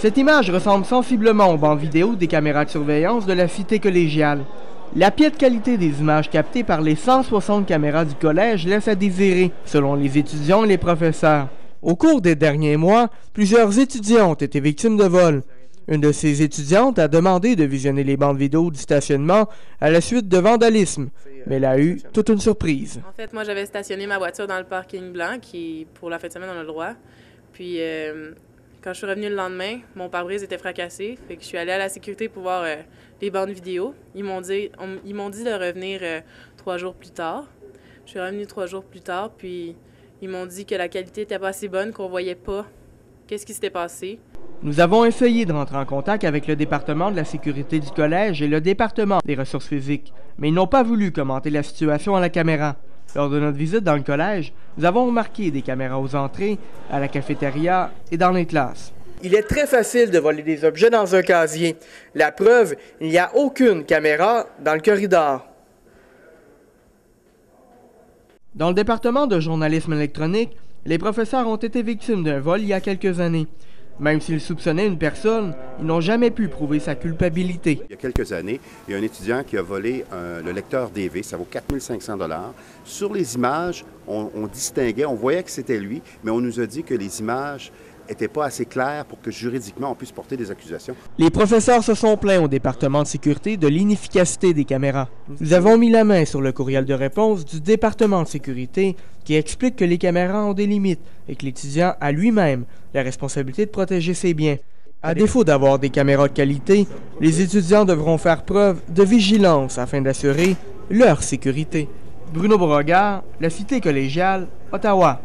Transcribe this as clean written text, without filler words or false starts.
Cette image ressemble sensiblement aux bandes vidéo des caméras de surveillance de la cité collégiale. La piètre qualité des images captées par les 160 caméras du collège laisse à désirer, selon les étudiants et les professeurs. Au cours des derniers mois, plusieurs étudiants ont été victimes de vols. Une de ces étudiantes a demandé de visionner les bandes vidéo du stationnement à la suite de vandalisme, mais elle a eu toute une surprise. En fait, moi, j'avais stationné ma voiture dans le parking blanc, qui, pour la fin de semaine, on a le droit. Puis, quand je suis revenue le lendemain, mon pare-brise était fracassé. Fait que je suis allée à la sécurité pour voir les bandes vidéo. Ils m'ont dit de revenir 3 jours plus tard. Je suis revenue 3 jours plus tard, puis ils m'ont dit que la qualité n'était pas assez bonne, qu'on voyait pas qu'est-ce qui s'était passé. Nous avons essayé de rentrer en contact avec le département de la sécurité du collège et le département des ressources physiques, mais ils n'ont pas voulu commenter la situation à la caméra. Lors de notre visite dans le collège, nous avons remarqué des caméras aux entrées, à la cafétéria et dans les classes. Il est très facile de voler des objets dans un casier. La preuve, il n'y a aucune caméra dans le corridor. Dans le département de journalisme électronique, les professeurs ont été victimes d'un vol il y a quelques années. Même s'ils soupçonnaient une personne, ils n'ont jamais pu prouver sa culpabilité. Il y a quelques années, il y a un étudiant qui a volé le lecteur DV, ça vaut 4 500 $. Sur les images, on distinguait, on voyait que c'était lui, mais on nous a dit que les images n'étaient pas assez claires pour que juridiquement on puisse porter des accusations. Les professeurs se sont plaints au département de sécurité de l'inefficacité des caméras. Nous avons mis la main sur le courriel de réponse du département de sécurité qui explique que les caméras ont des limites et que l'étudiant a lui-même la responsabilité de protéger ses biens. À défaut d'avoir des caméras de qualité, les étudiants devront faire preuve de vigilance afin d'assurer leur sécurité. Bruno Beauregard, la Cité collégiale, Ottawa.